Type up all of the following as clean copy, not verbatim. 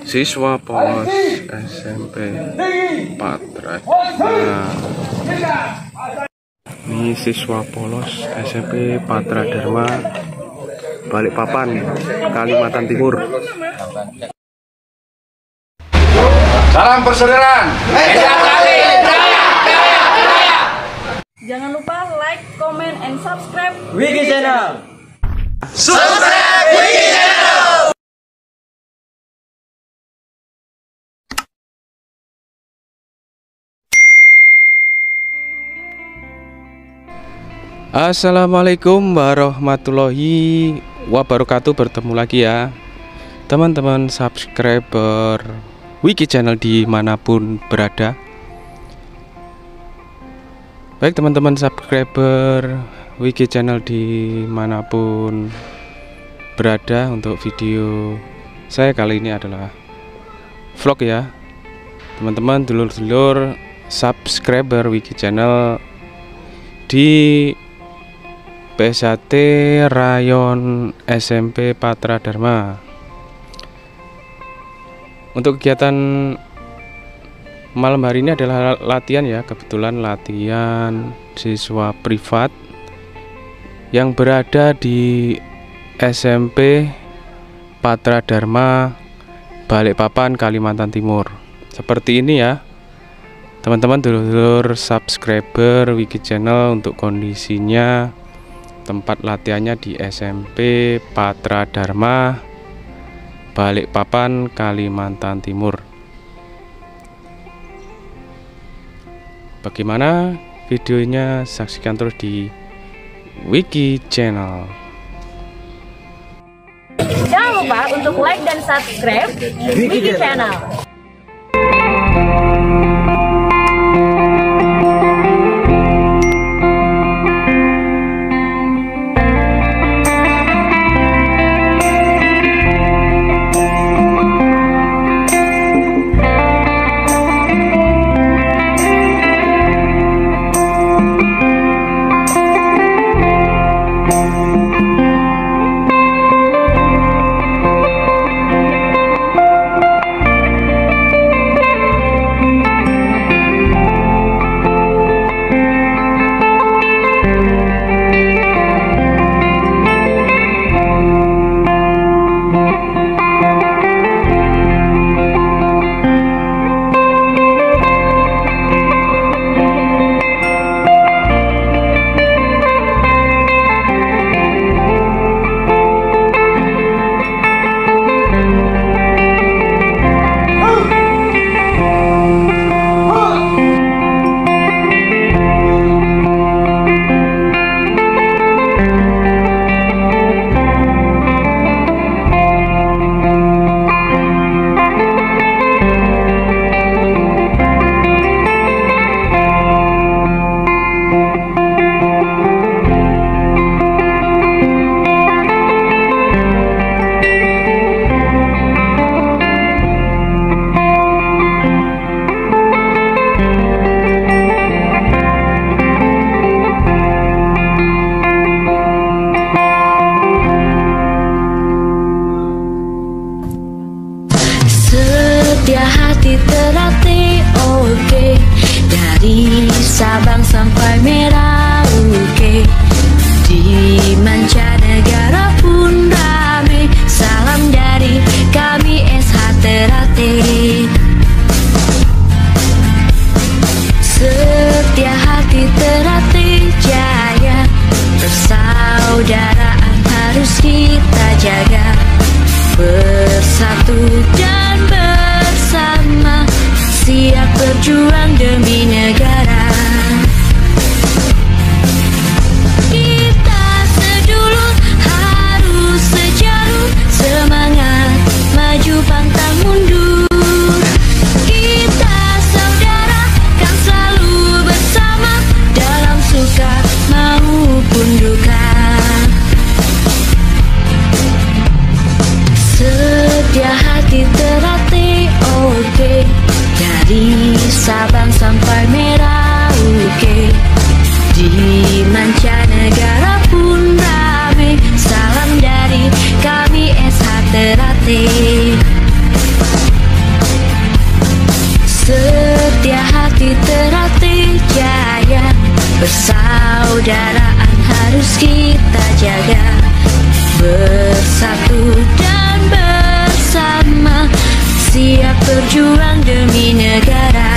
Siswa Polos SMP Patra. Ini siswa Polos SMP Patra Dharma Balikpapan, Kalimantan Timur. Salam persaudaraan. Jangan lupa like, comment, and subscribe Wiki Channel. Subscribe Wiki Channel. Assalamualaikum warahmatullahi wabarakatuh. Bertemu lagi ya teman-teman subscriber Wiki Channel dimanapun berada. Baik teman-teman subscriber Wiki Channel dimanapun berada, untuk video saya kali ini adalah vlog ya teman-teman, dulur-dulur subscriber Wiki Channel di PSAT Rayon SMP Patra Dharma. Untuk kegiatan malam hari ini adalah latihan ya, kebetulan latihan siswa privat yang berada di SMP Patra Dharma Balikpapan, Kalimantan Timur. Seperti ini ya teman-teman dulur-dulur subscriber Wiki Channel untuk kondisinya. Tempat latihannya di SMP Patra Dharma Balikpapan, Kalimantan Timur. Bagaimana videonya, saksikan terus di Wiki Channel. Jangan lupa untuk like dan subscribe Wiki Channel. Terlatih oke, dari Sabang sampai Merauke, di mancanegara pun rame. Salam dari kami SH Terlatih. Setia hati Terlatih jaya, persaudaraan harus kita jaga, bersatu dan bersama, siap berjuang demi negara. Kita sedulur harus sejalan, semangat maju pantang mundur. Kita saudara kan selalu bersama, dalam suka maupun duka. Setia hati Terlatih oke, dari Sabang sampai Merauke, di mancanegara pun rame. Salam dari kami terlatih. Setia hati terlatih jaya, persaudaraan harus kita jaga. Bersatu dan bersama, siap berjuang demi negara.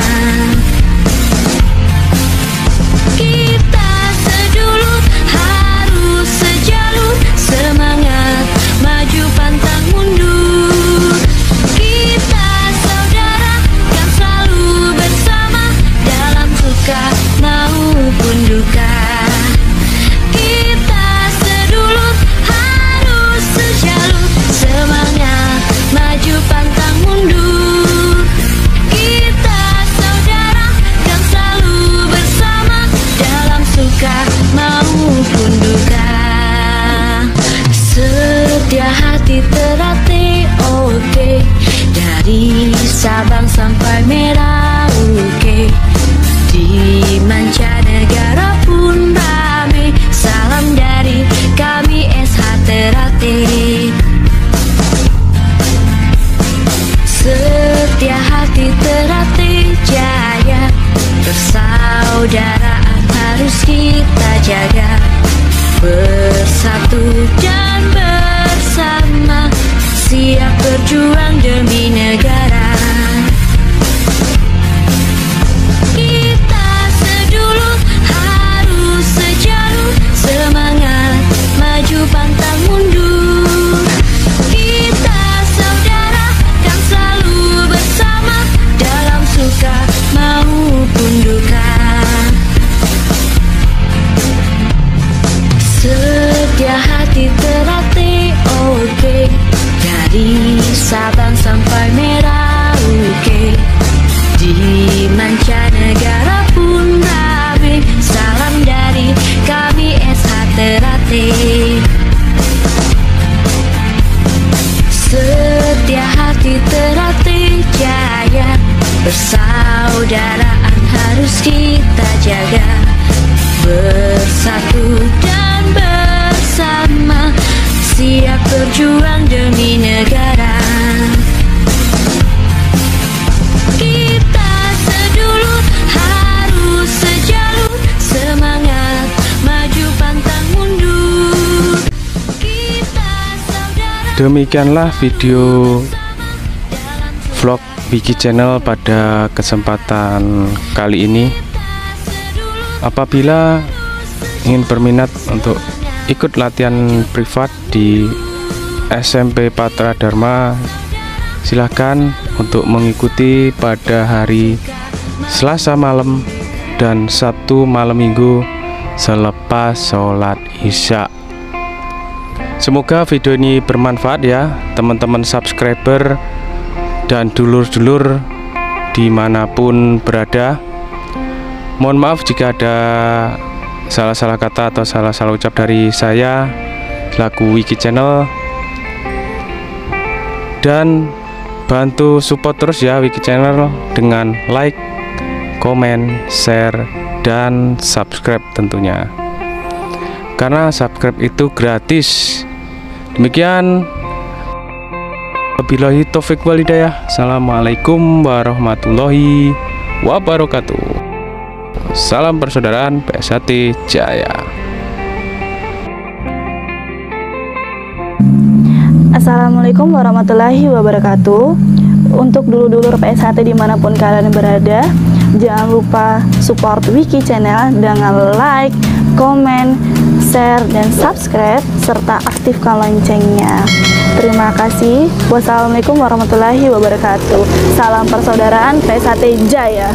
Kita sedulur harus sejalur, semangat maju pantang mundur. Kita saudara kan selalu bersama, dalam suka maupun duka. Kita sedulur harus sejalur, semangat maju pantang mundur. Kita saudara kan selalu bersama, dalam suka maupun duka. Setia hati terlatih oke, dari Sabang sampai Merauke. Di mancanegara pun rame, salam dari kami SH Terlatih. Setia hati terlatih jaya, persaudaraan harus kita jaga. Bersatu dan bersama, siap berjuang demi negara. Kita sedulur harus sejalur, semangat maju pantang mundur. Kita saudara kan selalu bersama, dalam suka maupun duka. Setia hati terlatih oke, dari Sabang sampai Merauke. Di mancanegara pun rame, salam dari kami SH Terlatih. Setia hati terlatih jaya, persaudaraan harus kita jaga. Bersatu dan bersama, siap berjuang demi negara. Kita sedulur harus sejalur, semangat maju pantang mundur. Kita saudara. Demikianlah video vlog Wiki Channel pada kesempatan kali ini. Apabila ingin berminat untuk ikut latihan privat di SMP Patra Dharma, silahkan untuk mengikuti pada hari Selasa malam dan Sabtu malam minggu selepas sholat Isya. Semoga video ini bermanfaat ya teman-teman subscriber dan dulur-dulur dimanapun berada. Mohon maaf jika ada salah-salah kata atau salah-salah ucap dari saya selaku Wiki Channel. Dan bantu support terus ya Wiki Channel dengan like, komen, share, dan subscribe tentunya. Karena subscribe itu gratis. Demikian. Wabillahi taufik wal hidayah. Assalamualaikum warahmatullahi wabarakatuh. Salam persaudaraan PSHT Jaya. Assalamualaikum warahmatullahi wabarakatuh. Untuk dulur-dulur PSHT dimanapun kalian berada, jangan lupa support Wiki Channel dengan like, komen, share, dan subscribe, serta aktifkan loncengnya. Terima kasih. Wassalamualaikum warahmatullahi wabarakatuh. Salam persaudaraan PSHT Jaya.